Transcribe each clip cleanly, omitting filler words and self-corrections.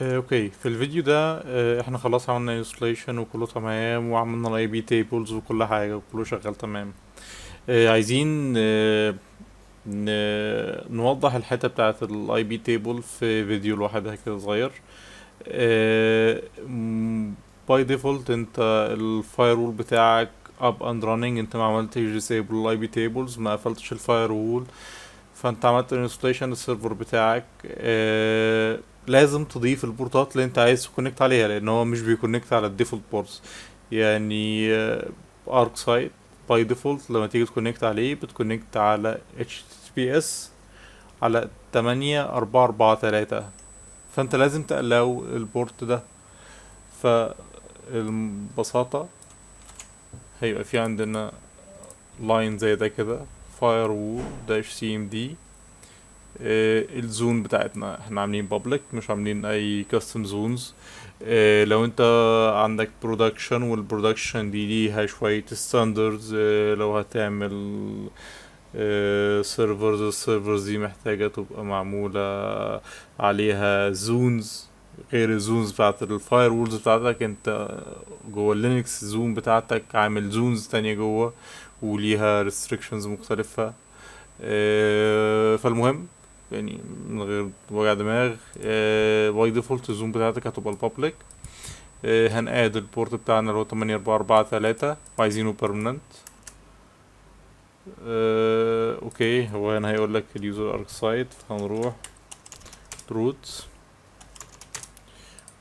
اوكي، في الفيديو ده احنا خلاص عملنا انستليشن وكله تمام، وعملنا الاي بي تيبلز وكل حاجه وكله شغال تمام. عايزين نوضح الحته بتاعه الاي بي تيبل في فيديو لوحدها كده صغير. باي ديفولت انت الفاير وول بتاعك اب اند راننج، انت ما عملتش ديسيبل الاي بي تيبلز، ما قفلتش الفاير وول، فانت عملت انستليشن السيرفر بتاعك. لازم تضيف البورتات اللي انت عايز تكونكت عليها، لان هو مش بيكونكت على الديفولت بورتس. يعني ارك سايت باي ديفولت لما تيجي تكونكت عليه بتكونكت على HTTPS على 8443، فانت لازم تقلو البورت ده. فالبساطة هيبقى في عندنا لاين زي ده كده، firewall -cmd. الزون بتاعتنا احنا عاملين بابليك، مش عاملين اي كاستم زونز. لو انت عندك برودكشن، والبرودكشن دي ليها شوية ستاندردز، لو هتعمل سيرفرز، السيرفرز دي محتاجة تبقى معمولة عليها زونز غير الزونز بتاعت الفاير وولز بتاعتك انت. جوه اللينكس زون بتاعتك عامل زونز تانية جوه، وليها restrictions مختلفة. فالمهم، يعني من غير وجع دماغ، باي ديفولت الزوم بتاعتك هتبقى البابليك. هنقاد البورت بتاعنا اللي هو 8443 وعايزينه بيرمننت. اوكي، هو هنا هيقول لك اليوزر ارك سايت، فهنروح روت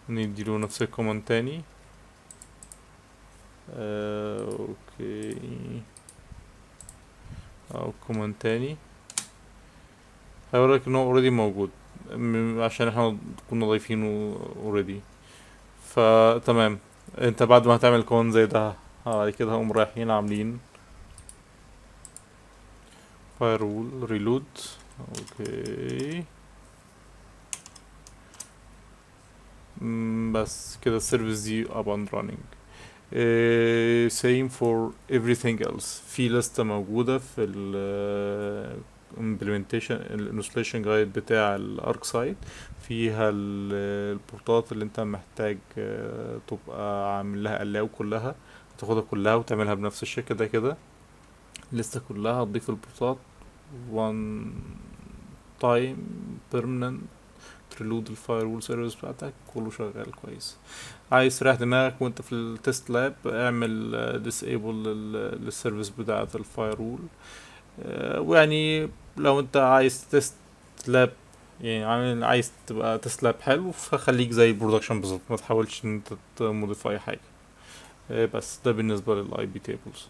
نديله نفس الكوماند تاني. اوكي، او كوماند تاني هيقول لك ان هو اوريدي موجود، عشان احنا كنا ضايفينه اوريدي. فتمام، انت بعد ما هتعمل كون زي ده بعد كده هقوم رايحين عاملين firewall reload. اوكي، بس كده السيرفيس دي up and running. same for everything else. في لستة موجودة في ال implementation installation guide بتاع الارك سايت، فيها البورتات اللي انت محتاج تبقى عامل لها allow كلها، تاخدها كلها وتعملها بنفس الشكل ده كده. الليستة كلها هتضيف البورتات one time permanent، تريلود الفاير سيرفيس بتاعتك كله شغال كويس. عايز تريح دماغك وانت في التست لاب، اعمل ديسيبل للسيرفيس بتاعة الفاير وول. ويعني لو انت عايز تست لاب، يعني عايز تبقى تست لاب حلو، فخليك زي البرودكشن بالظبط، ما تحاولش ان انت تموديفاي حاجة. بس ده بالنسبة للاي بي تيبلز.